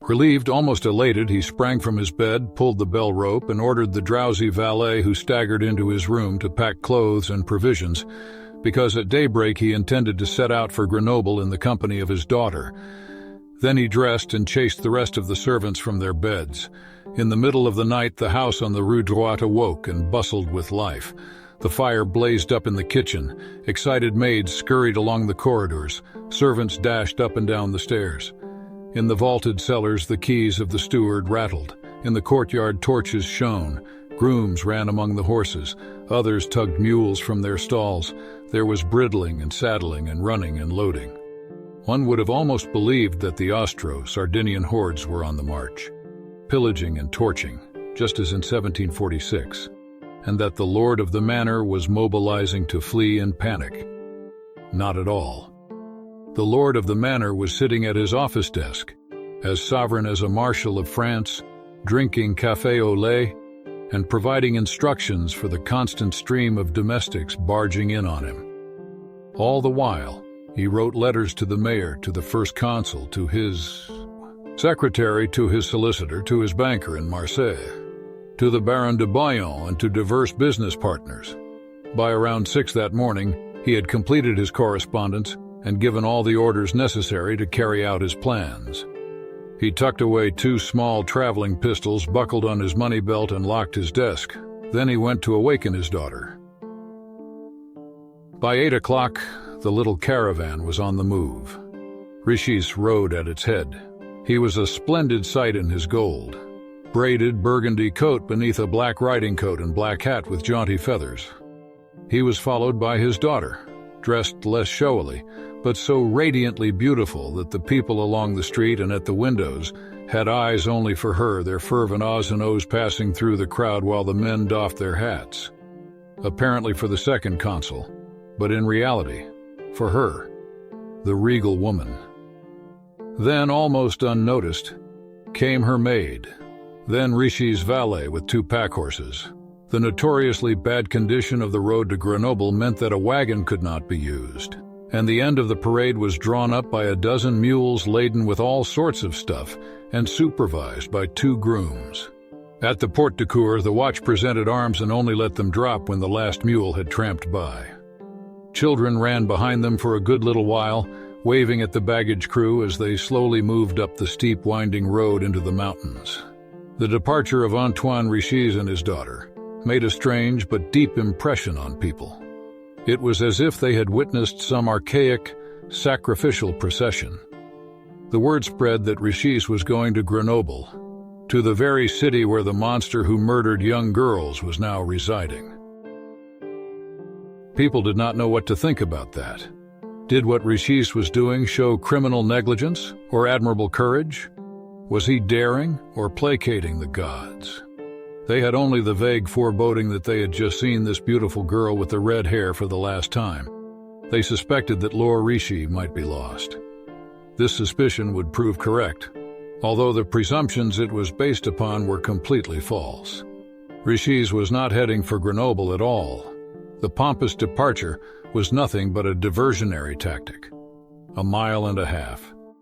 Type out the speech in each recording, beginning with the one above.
Relieved, almost elated, he sprang from his bed, pulled the bell rope, and ordered the drowsy valet who staggered into his room to pack clothes and provisions, because at daybreak he intended to set out for Grenoble in the company of his daughter. Then he dressed and chased the rest of the servants from their beds. In the middle of the night, the house on the Rue Droit awoke and bustled with life. The fire blazed up in the kitchen. Excited maids scurried along the corridors. Servants dashed up and down the stairs. In the vaulted cellars, the keys of the steward rattled. In the courtyard, torches shone. Grooms ran among the horses. Others tugged mules from their stalls. There was bridling and saddling and running and loading. One would have almost believed that the Austro-Sardinian hordes were on the march, pillaging and torching, just as in 1746, and that the lord of the manor was mobilizing to flee in panic. Not at all. The lord of the manor was sitting at his office desk, as sovereign as a marshal of France, drinking café au lait, and providing instructions for the constant stream of domestics barging in on him. All the while, he wrote letters to the mayor, to the first consul, to his secretary, to his solicitor, to his banker in Marseille, to the Baron de Bayon, and to diverse business partners. By around 6 that morning, he had completed his correspondence and given all the orders necessary to carry out his plans. He tucked away 2 small traveling pistols, buckled on his money belt, and locked his desk. Then he went to awaken his daughter. By 8 o'clock, the little caravan was on the move. Riches rode at its head. He was a splendid sight in his gold, braided burgundy coat beneath a black riding coat and black hat with jaunty feathers. He was followed by his daughter, dressed less showily, but so radiantly beautiful that the people along the street and at the windows had eyes only for her, their fervent ahs and ohs passing through the crowd while the men doffed their hats. Apparently for the second consul, but in reality, for her, the regal woman. Then, almost unnoticed, came her maid, then Richie's valet with 2 pack horses. The notoriously bad condition of the road to Grenoble meant that a wagon could not be used, and the end of the parade was drawn up by a dozen mules laden with all sorts of stuff and supervised by 2 grooms. At the Porte de Cour, the watch presented arms and only let them drop when the last mule had tramped by. Children ran behind them for a good little while, waving at the baggage crew as they slowly moved up the steep winding road into the mountains. The departure of Antoine Riches and his daughter made a strange but deep impression on people. It was as if they had witnessed some archaic, sacrificial procession. The word spread that Riches was going to Grenoble, to the very city where the monster who murdered young girls was now residing. People did not know what to think about that. Did what Riches was doing show criminal negligence or admirable courage? Was he daring or placating the gods? They had only the vague foreboding that they had just seen this beautiful girl with the red hair for the last time. They suspected that Laure Riches might be lost. This suspicion would prove correct, although the presumptions it was based upon were completely false. Riches was not heading for Grenoble at all. The pompous departure was nothing but a diversionary tactic. 1.5 miles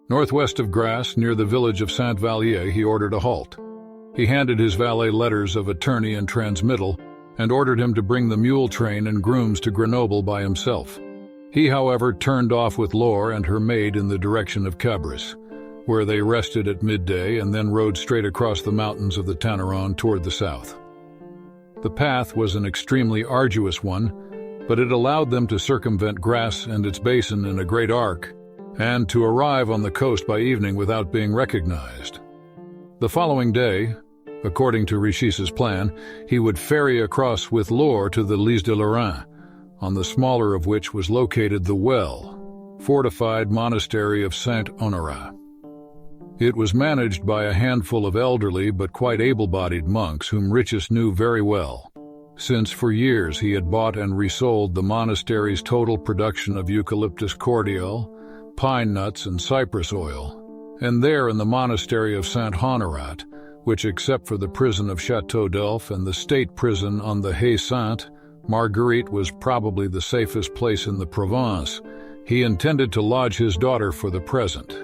northwest of Grasse, near the village of Saint-Vallier, he ordered a halt. He handed his valet letters of attorney and transmittal and ordered him to bring the mule train and grooms to Grenoble by himself. He, however, turned off with Laure and her maid in the direction of Cabris, where they rested at midday and then rode straight across the mountains of the Tanneron toward the south. The path was an extremely arduous one, but it allowed them to circumvent Grasse and its basin in a great arc, and to arrive on the coast by evening without being recognized. The following day, according to Richis's plan, he would ferry across with Laure to the Lys de Lorraine, on the smaller of which was located the fortified monastery of Saint-Honorat. It was managed by a handful of elderly but quite able-bodied monks whom Richis knew very well, since for years he had bought and resold the monastery's total production of eucalyptus cordial, pine nuts, and cypress oil. And there in the monastery of Saint-Honorat, which except for the prison of Château d'Elf and the state prison on the Haie Sainte, Marguerite was probably the safest place in the Provence, he intended to lodge his daughter for the present.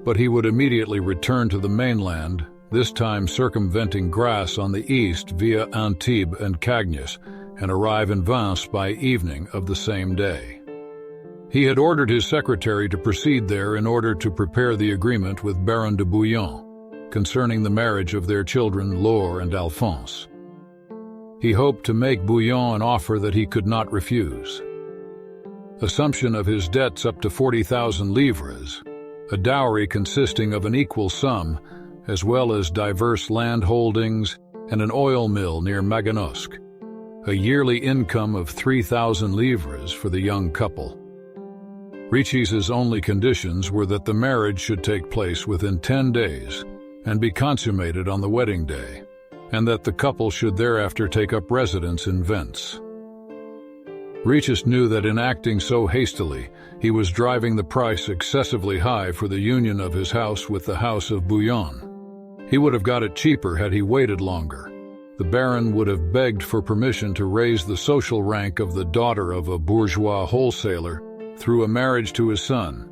but he would immediately return to the mainland, this time circumventing Grasse on the east via Antibes and Cagnes, and arrive in Vence by evening of the same day. He had ordered his secretary to proceed there in order to prepare the agreement with Baron de Bouillon concerning the marriage of their children Laure and Alphonse. He hoped to make Bouillon an offer that he could not refuse. Assumption of his debts up to 40,000 livres, a dowry consisting of an equal sum, as well as diverse land holdings and an oil mill near Maganusque, a yearly income of 3,000 livres for the young couple. Richis's only conditions were that the marriage should take place within 10 days and be consummated on the wedding day, and that the couple should thereafter take up residence in Vence. Richis knew that in acting so hastily, he was driving the price excessively high for the union of his house with the house of Bouillon. He would have got it cheaper had he waited longer. The Baron would have begged for permission to raise the social rank of the daughter of a bourgeois wholesaler through a marriage to his son,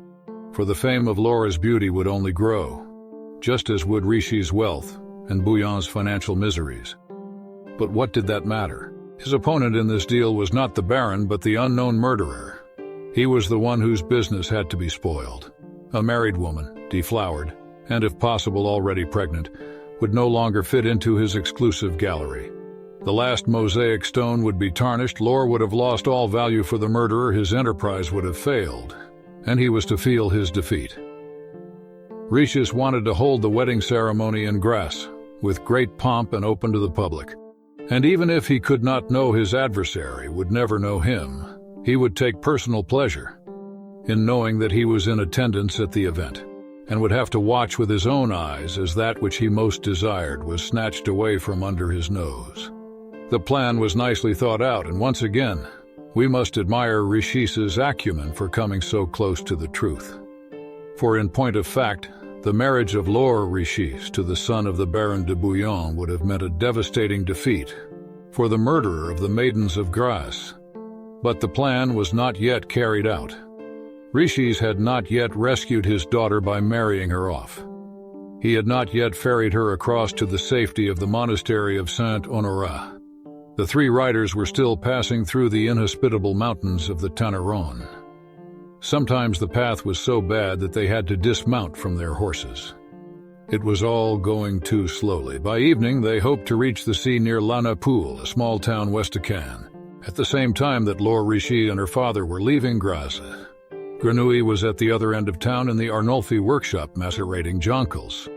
for the fame of Laura's beauty would only grow, just as would Richis's wealth and Bouillon's financial miseries. But what did that matter? His opponent in this deal was not the Baron, but the unknown murderer. He was the one whose business had to be spoiled. A married woman, deflowered, and if possible already pregnant, would no longer fit into his exclusive gallery. The last mosaic stone would be tarnished, Laure would have lost all value for the murderer, his enterprise would have failed, and he was to feel his defeat. Richis wanted to hold the wedding ceremony in Grasse, with great pomp and open to the public. And even if he could not know his adversary, would never know him, he would take personal pleasure in knowing that he was in attendance at the event, and would have to watch with his own eyes as that which he most desired was snatched away from under his nose. The plan was nicely thought out, and once again, we must admire Richis's acumen for coming so close to the truth. For in point of fact, the marriage of Laure Richis to the son of the Baron de Bouillon would have meant a devastating defeat for the murderer of the maidens of Grasse. But the plan was not yet carried out. Richis had not yet rescued his daughter by marrying her off. He had not yet ferried her across to the safety of the monastery of Saint-Honorat. The three riders were still passing through the inhospitable mountains of the Tanneron. Sometimes the path was so bad that they had to dismount from their horses. It was all going too slowly. By evening, they hoped to reach the sea near La Napoule, a small town west of Cannes, at the same time that Laure Richis and her father were leaving Grasse. Grenouille was at the other end of town in the Arnolfi workshop macerating jonquils.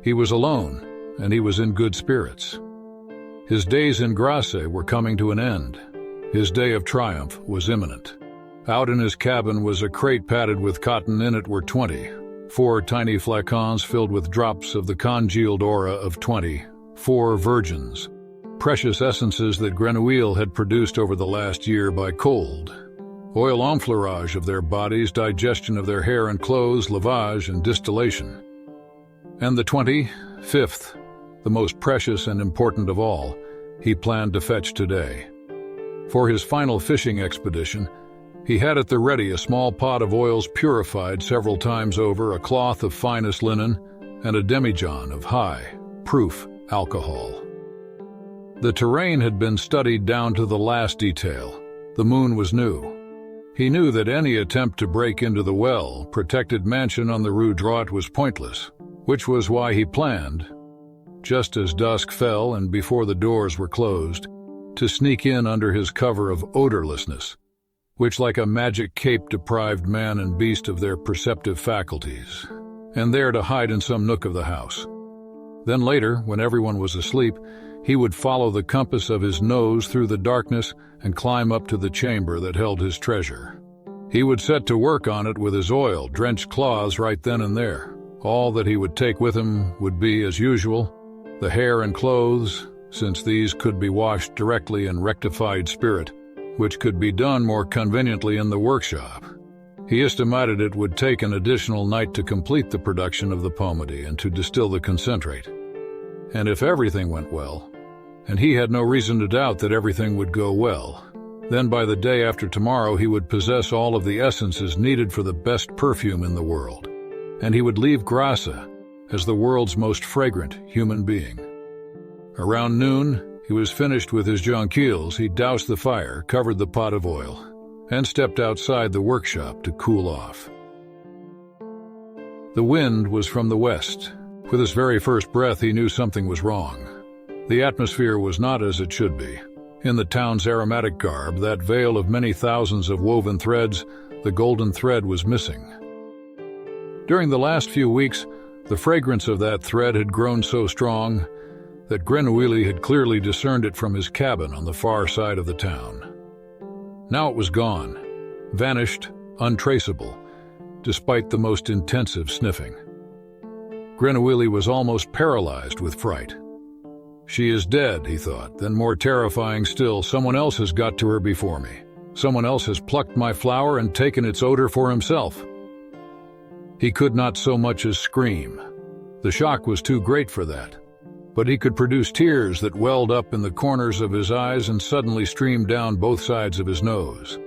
He was alone, and he was in good spirits. His days in Grasse were coming to an end. His day of triumph was imminent. Out in his cabin was a crate padded with cotton. In it were 24 tiny flacons filled with drops of the congealed aura of 24 virgins, precious essences that Grenouille had produced over the last year by cold, oil enfleurage of their bodies, digestion of their hair and clothes, lavage and distillation. And the 25th, the most precious and important of all, he planned to fetch today. For his final fishing expedition, he had at the ready a small pot of oils purified several times over, a cloth of finest linen, and a demijohn of high-proof alcohol. The terrain had been studied down to the last detail. The moon was new. He knew that any attempt to break into the well-protected mansion on the Rue Droit was pointless, which was why he planned, just as dusk fell and before the doors were closed, to sneak in under his cover of odorlessness, which like a magic cape deprived man and beast of their perceptive faculties, and there to hide in some nook of the house. Then later, when everyone was asleep, he would follow the compass of his nose through the darkness and climb up to the chamber that held his treasure. He would set to work on it with his oil-drenched claws right then and there. All that he would take with him would be, as usual, the hair and clothes, since these could be washed directly in rectified spirit, which could be done more conveniently in the workshop. He estimated it would take an additional night to complete the production of the pomady and to distill the concentrate. And if everything went well, and he had no reason to doubt that everything would go well, then by the day after tomorrow he would possess all of the essences needed for the best perfume in the world. and he would leave Grassa as the world's most fragrant human being. Around noon, he was finished with his jonquils. He doused the fire, covered the pot of oil, and stepped outside the workshop to cool off. The wind was from the west. With his very first breath, he knew something was wrong. The atmosphere was not as it should be. In the town's aromatic garb, that veil of many thousands of woven threads, the golden thread was missing. During the last few weeks, the fragrance of that thread had grown so strong that Grenouille had clearly discerned it from his cabin on the far side of the town. Now it was gone, vanished, untraceable, despite the most intensive sniffing. Grenouille was almost paralyzed with fright. She is dead, he thought. Then more terrifying still, someone else has got to her before me. Someone else has plucked my flower and taken its odor for himself. He could not so much as scream. The shock was too great for that. But he could produce tears that welled up in the corners of his eyes and suddenly streamed down both sides of his nose.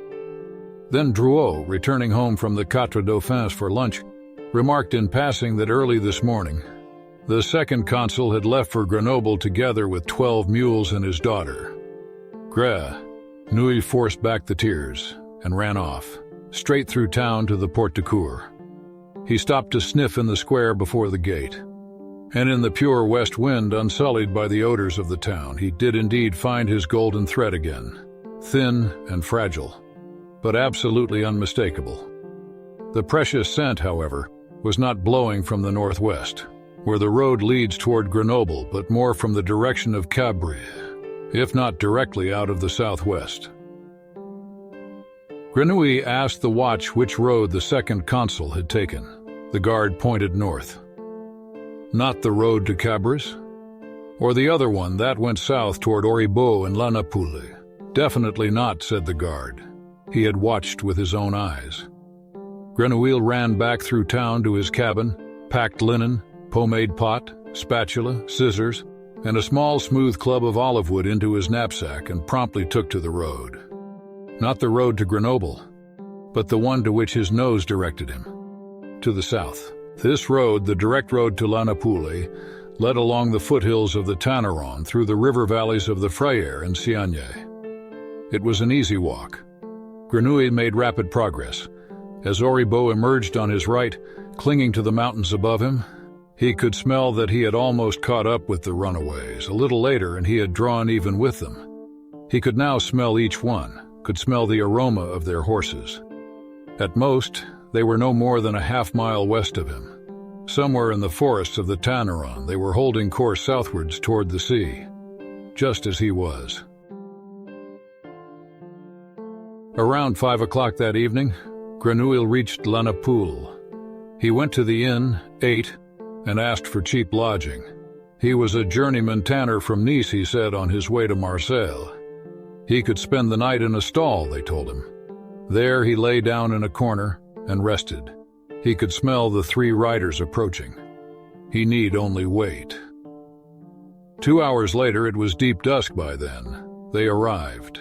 Then Drouot, returning home from the Quatre Dauphins for lunch, remarked in passing that early this morning, the second consul had left for Grenoble together with 12 mules and his daughter. Grenouille forced back the tears and ran off, straight through town to the Porte de Cour. He stopped to sniff in the square before the gate. And in the pure west wind, unsullied by the odors of the town, he did indeed find his golden thread again, thin and fragile, but absolutely unmistakable. The precious scent, however, was not blowing from the northwest, where the road leads toward Grenoble, but more from the direction of Cabri, if not directly out of the southwest. Grenouille asked the watch which road the second consul had taken. The guard pointed north. Not the road to Cabres? Or the other one, that went south toward Auribeau and La Napoule? Definitely not, said the guard. He had watched with his own eyes. Grenouille ran back through town to his cabin, packed linen, pomade pot, spatula, scissors, and a small smooth club of olive wood into his knapsack and promptly took to the road. Not the road to Grenoble, but the one to which his nose directed him, to the south. This road, the direct road to La Napoule, led along the foothills of the Tanneron through the river valleys of the Frayère and Siagne. It was an easy walk. Grenouille made rapid progress. As Auribeau emerged on his right, clinging to the mountains above him, he could smell that he had almost caught up with the runaways. A little later, and he had drawn even with them. He could now smell each one, could smell the aroma of their horses. At most, they were no more than a half-mile west of him. Somewhere in the forests of the Tanneron, they were holding course southwards toward the sea, just as he was. Around 5 o'clock that evening, Grenouille reached La Napoule. He went to the inn, ate, and asked for cheap lodging. He was a journeyman tanner from Nice, he said, on his way to Marseille. He could spend the night in a stall, they told him. There he lay down in a corner and rested. He could smell the 3 riders approaching. He need only wait. 2 hours later, it was deep dusk by then. They arrived.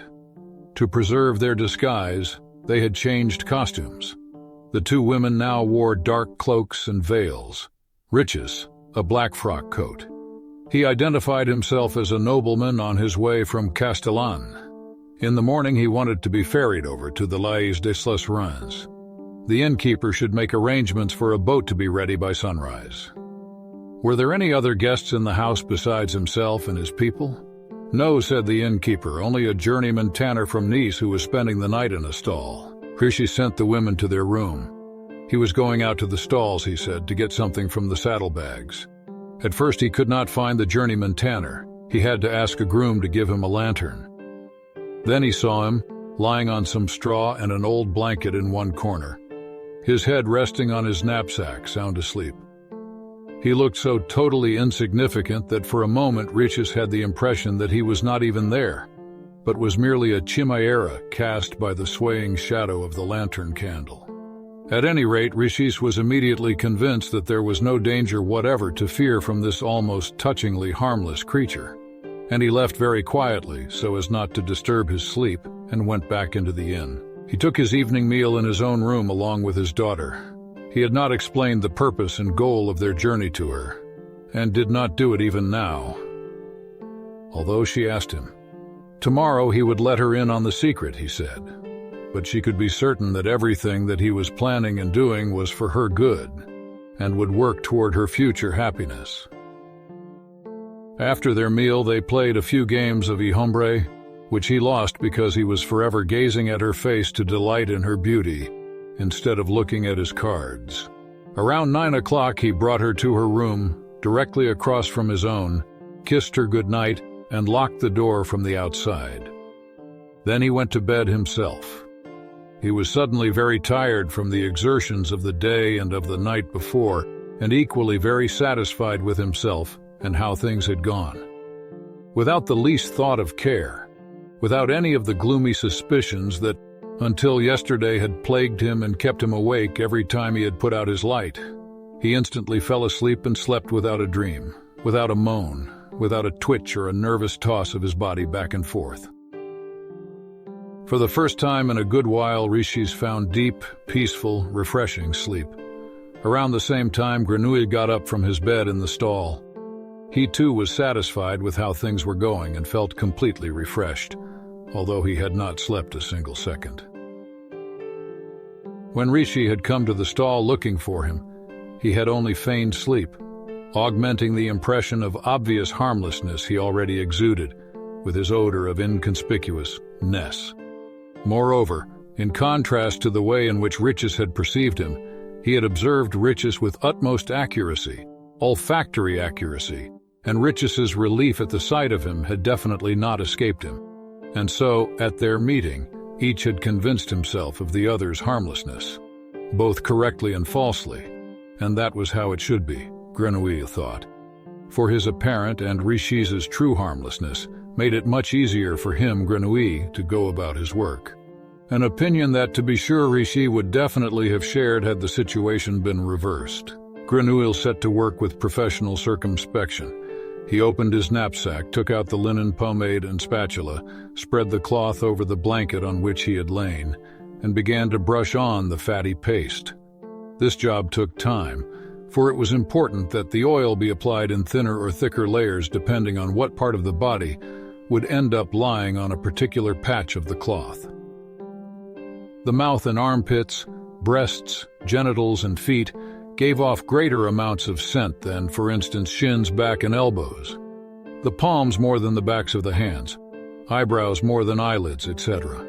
To preserve their disguise, they had changed costumes. The 2 women now wore dark cloaks and veils. Riches, a black frock coat. He identified himself as a nobleman on his way from Castellane. In the morning, he wanted to be ferried over to the Lais des Lesserins. The innkeeper should make arrangements for a boat to be ready by sunrise. Were there any other guests in the house besides himself and his people? No, said the innkeeper, only a journeyman tanner from Nice who was spending the night in a stall. Rishi sent the women to their room. He was going out to the stalls, he said, to get something from the saddlebags. At first he could not find the journeyman tanner. He had to ask a groom to give him a lantern. Then he saw him, lying on some straw and an old blanket in one corner, his head resting on his knapsack, sound asleep. He looked so totally insignificant that for a moment Riches had the impression that he was not even there, but was merely a chimera cast by the swaying shadow of the lantern candle. At any rate, Riches was immediately convinced that there was no danger whatever to fear from this almost touchingly harmless creature, and he left very quietly so as not to disturb his sleep and went back into the inn. He took his evening meal in his own room along with his daughter. He had not explained the purpose and goal of their journey to her, and did not do it even now, although she asked him. Tomorrow he would let her in on the secret, he said, but she could be certain that everything that he was planning and doing was for her good and would work toward her future happiness. After their meal, they played a few games of Hombre, which he lost because he was forever gazing at her face to delight in her beauty instead of looking at his cards. Around 9 o'clock, he brought her to her room, directly across from his own, kissed her goodnight, and locked the door from the outside. Then he went to bed himself. He was suddenly very tired from the exertions of the day and of the night before, and equally very satisfied with himself and how things had gone. Without the least thought of care, without any of the gloomy suspicions that, until yesterday, had plagued him and kept him awake every time he had put out his light, he instantly fell asleep and slept without a dream, without a moan, without a twitch or a nervous toss of his body back and forth. For the first time in a good while, Rishis found deep, peaceful, refreshing sleep. Around the same time, Grenouille got up from his bed in the stall. He too was satisfied with how things were going and felt completely refreshed, although he had not slept a single second. When Rishi had come to the stall looking for him, he had only feigned sleep, augmenting the impression of obvious harmlessness he already exuded with his odor of inconspicuousness. Moreover, in contrast to the way in which Riches had perceived him, he had observed Riches with utmost accuracy, olfactory accuracy, and Riches's relief at the sight of him had definitely not escaped him. And so, at their meeting, each had convinced himself of the other's harmlessness, both correctly and falsely, and that was how it should be, Grenouille thought. For his apparent and Richis's true harmlessness made it much easier for him, Grenouille, to go about his work. An opinion that, to be sure, Rishi would definitely have shared had the situation been reversed. Grenouille set to work with professional circumspection. He opened his knapsack, took out the linen pomade and spatula, spread the cloth over the blanket on which he had lain, and began to brush on the fatty paste. This job took time, for it was important that the oil be applied in thinner or thicker layers depending on what part of the body would end up lying on a particular patch of the cloth. The mouth and armpits, breasts, genitals, and feet gave off greater amounts of scent than, for instance, shins, back, and elbows. The palms more than the backs of the hands, eyebrows more than eyelids, etc.,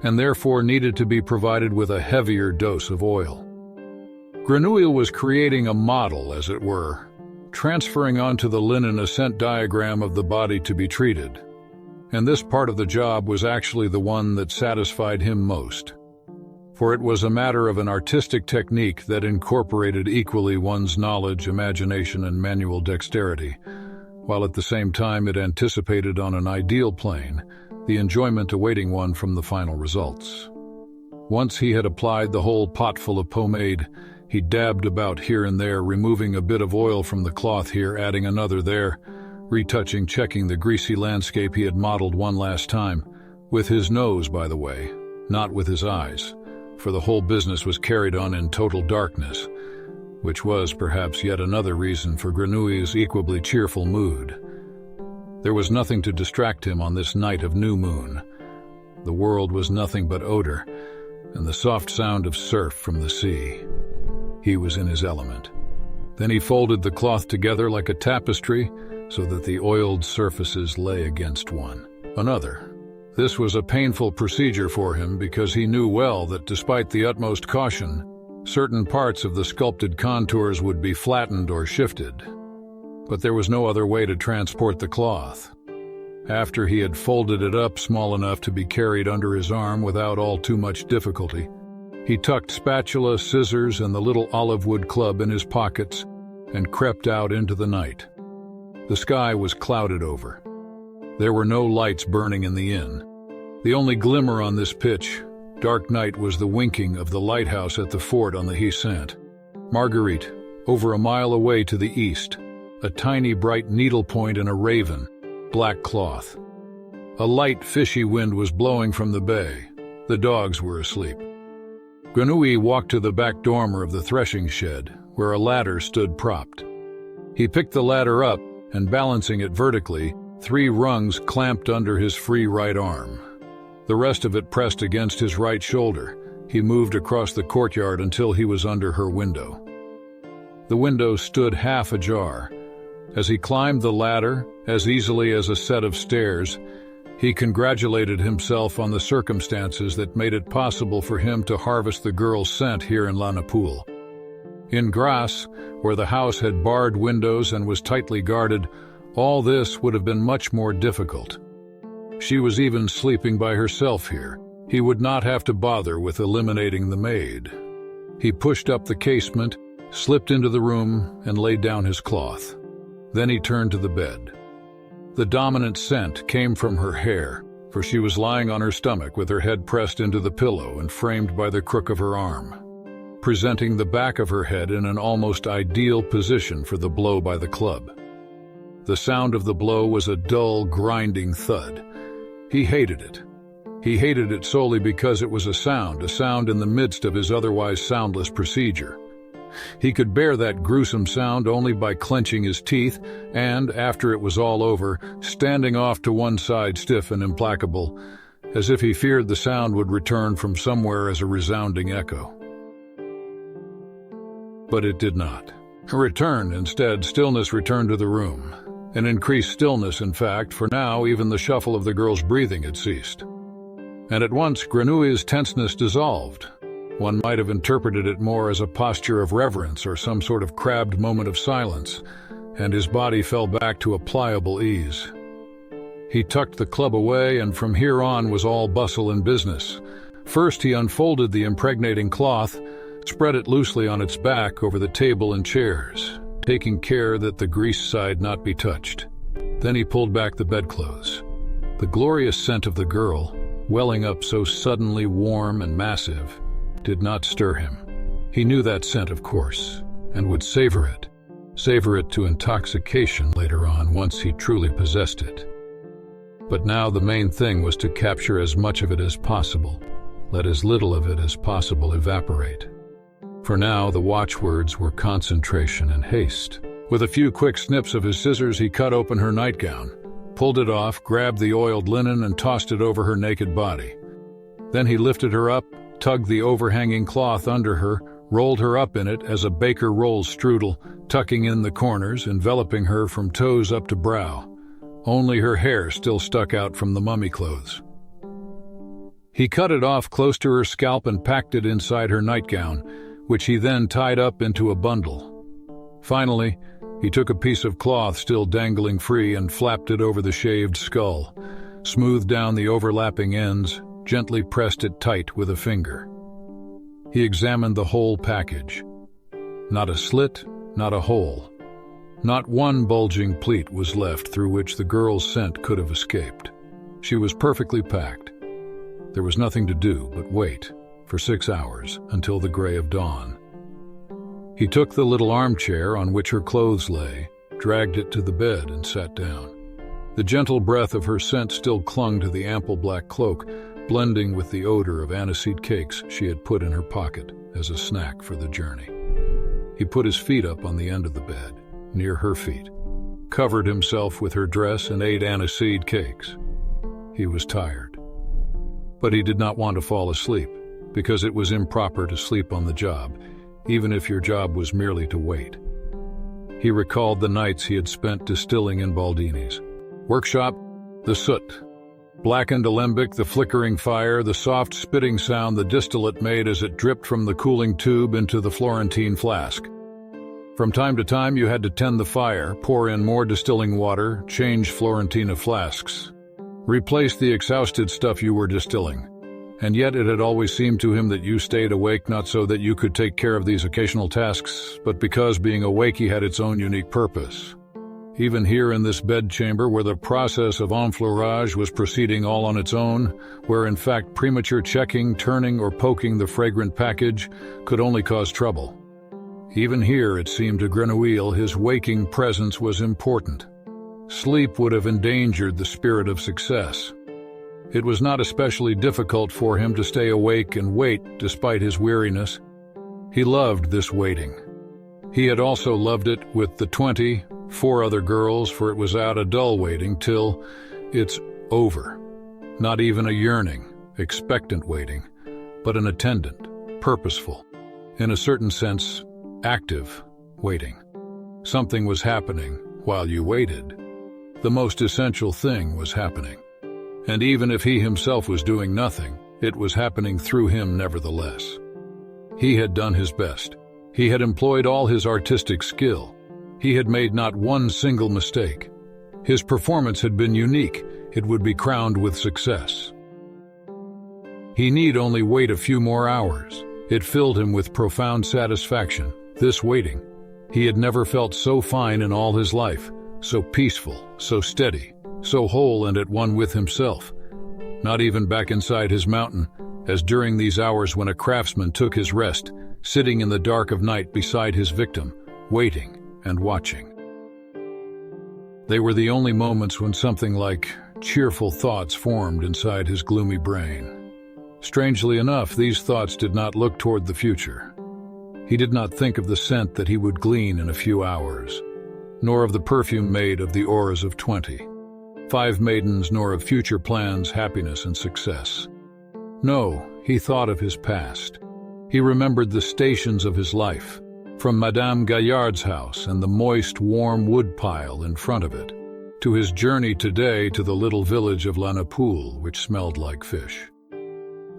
and therefore needed to be provided with a heavier dose of oil. Grenouille was creating a model, as it were, transferring onto the linen a scent diagram of the body to be treated, and this part of the job was actually the one that satisfied him most, for it was a matter of an artistic technique that incorporated equally one's knowledge, imagination, and manual dexterity, while at the same time it anticipated on an ideal plane the enjoyment awaiting one from the final results. Once he had applied the whole potful of pomade, he dabbed about here and there, removing a bit of oil from the cloth here, adding another there, retouching, checking the greasy landscape he had modeled one last time, with his nose, by the way, not with his eyes, for the whole business was carried on in total darkness, which was perhaps yet another reason for Grenouille's equably cheerful mood. There was nothing to distract him on this night of new moon. The world was nothing but odor, and the soft sound of surf from the sea. He was in his element. Then he folded the cloth together like a tapestry so that the oiled surfaces lay against one another. This was a painful procedure for him because he knew well that despite the utmost caution, certain parts of the sculpted contours would be flattened or shifted. But there was no other way to transport the cloth. After he had folded it up small enough to be carried under his arm without all too much difficulty, he tucked spatula, scissors, and the little olive wood club in his pockets and crept out into the night. The sky was clouded over. There were no lights burning in the inn. The only glimmer on this pitch dark night was the winking of the lighthouse at the fort on the Hissant. Marguerite, over a mile away to the east, a tiny bright needlepoint and a raven, black cloth. A light fishy wind was blowing from the bay. The dogs were asleep. Grenouille walked to the back dormer of the threshing shed, where a ladder stood propped. He picked the ladder up, and balancing it vertically, 3 rungs clamped under his free right arm. The rest of it pressed against his right shoulder. He moved across the courtyard until he was under her window. The window stood half ajar. As he climbed the ladder, as easily as a set of stairs, he congratulated himself on the circumstances that made it possible for him to harvest the girl's scent here in La Napoule. In Grasse, where the house had barred windows and was tightly guarded, all this would have been much more difficult. She was even sleeping by herself here. He would not have to bother with eliminating the maid. He pushed up the casement, slipped into the room, and laid down his cloth. Then he turned to the bed. The dominant scent came from her hair, for she was lying on her stomach with her head pressed into the pillow and framed by the crook of her arm, presenting the back of her head in an almost ideal position for the blow by the club. The sound of the blow was a dull, grinding thud. He hated it. He hated it solely because it was a sound in the midst of his otherwise soundless procedure. He could bear that gruesome sound only by clenching his teeth and, after it was all over, standing off to one side stiff and implacable, as if he feared the sound would return from somewhere as a resounding echo. But it did not. Instead, stillness returned to the room. An increased stillness, in fact, for now even the shuffle of the girl's breathing had ceased. And at once Grenouille's tenseness dissolved. One might have interpreted it more as a posture of reverence or some sort of crabbed moment of silence, and his body fell back to a pliable ease. He tucked the club away, and from here on was all bustle and business. First he unfolded the impregnating cloth, spread it loosely on its back over the table and chairs, taking care that the grease side not be touched. Then he pulled back the bedclothes. The glorious scent of the girl, welling up so suddenly warm and massive, did not stir him. He knew that scent, of course, and would savor it to intoxication later on once he truly possessed it. But now the main thing was to capture as much of it as possible, let as little of it as possible evaporate. For now, the watchwords were concentration and haste. With a few quick snips of his scissors, he cut open her nightgown, pulled it off, grabbed the oiled linen, and tossed it over her naked body. Then he lifted her up, tugged the overhanging cloth under her, rolled her up in it as a baker rolls strudel, tucking in the corners, enveloping her from toes up to brow. Only her hair still stuck out from the mummy clothes. He cut it off close to her scalp and packed it inside her nightgown, which he then tied up into a bundle. Finally, he took a piece of cloth still dangling free and flapped it over the shaved skull, smoothed down the overlapping ends, gently pressed it tight with a finger. He examined the whole package. Not a slit, not a hole. Not one bulging pleat was left through which the girl's scent could have escaped. She was perfectly packed. There was nothing to do but wait for 6 hours until the gray of dawn. He took the little armchair on which her clothes lay, dragged it to the bed, and sat down. The gentle breath of her scent still clung to the ample black cloak, blending with the odor of aniseed cakes she had put in her pocket as a snack for the journey. He put his feet up on the end of the bed, near her feet, covered himself with her dress, and ate aniseed cakes. He was tired. But he did not want to fall asleep, because it was improper to sleep on the job, even if your job was merely to wait. He recalled the nights he had spent distilling in Baldini's workshop, the soot, blackened alembic, the flickering fire, the soft spitting sound the distillate made as it dripped from the cooling tube into the Florentine flask. From time to time you had to tend the fire, pour in more distilling water, change Florentina flasks, replace the exhausted stuff you were distilling. And yet it had always seemed to him that you stayed awake not so that you could take care of these occasional tasks, but because being awake had its own unique purpose. Even here in this bedchamber, where the process of enfleurage was proceeding all on its own, where in fact premature checking, turning, or poking the fragrant package could only cause trouble. Even here, it seemed to Grenouille, his waking presence was important. Sleep would have endangered the spirit of success. It was not especially difficult for him to stay awake and wait despite his weariness. He loved this waiting. He had also loved it with the 24 other girls, for it was out a dull waiting till it's over. Not even a yearning, expectant waiting, but an attendant, purposeful, in a certain sense, active waiting. Something was happening while you waited. The most essential thing was happening. And even if he himself was doing nothing, it was happening through him nevertheless. He had done his best. He had employed all his artistic skill. He had made not one single mistake. His performance had been unique. It would be crowned with success. He need only wait a few more hours. It filled him with profound satisfaction, this waiting. He had never felt so fine in all his life, so peaceful, so steady, so whole and at one with himself. Not even back inside his mountain, as during these hours when a craftsman took his rest, sitting in the dark of night beside his victim, waiting and watching. They were the only moments when something like cheerful thoughts formed inside his gloomy brain. Strangely enough, these thoughts did not look toward the future. He did not think of the scent that he would glean in a few hours, nor of the perfume made of the auras of 25 maidens, nor of future plans, happiness, and success. No, he thought of his past. He remembered the stations of his life, from Madame Gaillard's house and the moist, warm wood pile in front of it, to his journey today to the little village of La Napoule, which smelled like fish.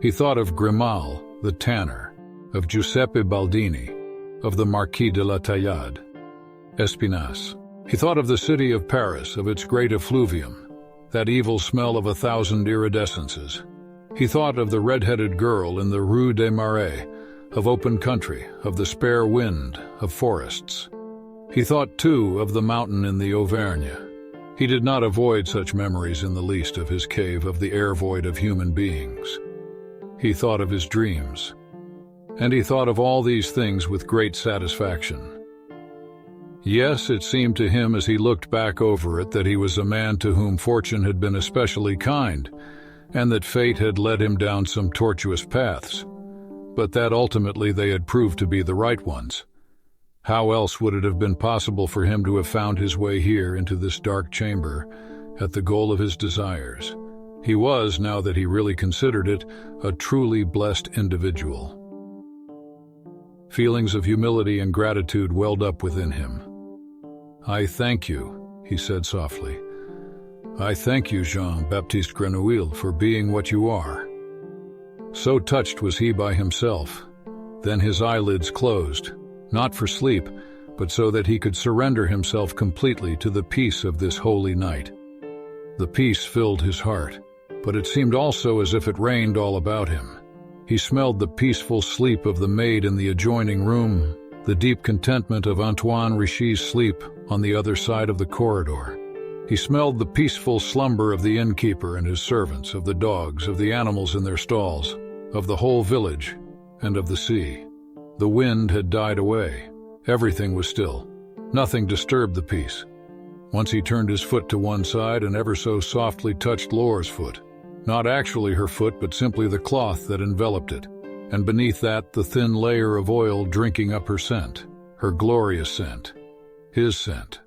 He thought of Grimal, the tanner, of Giuseppe Baldini, of the Marquis de la Taillade, Espinasse. He thought of the city of Paris, of its great effluvium, that evil smell of 1,000 iridescences. He thought of the red-headed girl in the Rue des Marais, of open country, of the spare wind, of forests. He thought, too, of the mountain in the Auvergne. He did not avoid such memories in the least of his cave, of the air void of human beings. He thought of his dreams. And he thought of all these things with great satisfaction. Yes, it seemed to him as he looked back over it that he was a man to whom fortune had been especially kind, and that fate had led him down some tortuous paths, but that ultimately they had proved to be the right ones. How else would it have been possible for him to have found his way here into this dark chamber, at the goal of his desires? He was, now that he really considered it, a truly blessed individual. Feelings of humility and gratitude welled up within him. "I thank you," he said softly. "I thank you, Jean-Baptiste Grenouille, for being what you are." So touched was he by himself. Then his eyelids closed, not for sleep, but so that he could surrender himself completely to the peace of this holy night. The peace filled his heart, but it seemed also as if it rained all about him. He smelled the peaceful sleep of the maid in the adjoining room, the deep contentment of Antoine Richie's sleep on the other side of the corridor. He smelled the peaceful slumber of the innkeeper and his servants, of the dogs, of the animals in their stalls, of the whole village, and of the sea. The wind had died away. Everything was still. Nothing disturbed the peace. Once he turned his foot to one side and ever so softly touched Laura's foot. Not actually her foot, but simply the cloth that enveloped it, and beneath that the thin layer of oil drinking up her scent, her glorious scent, his scent.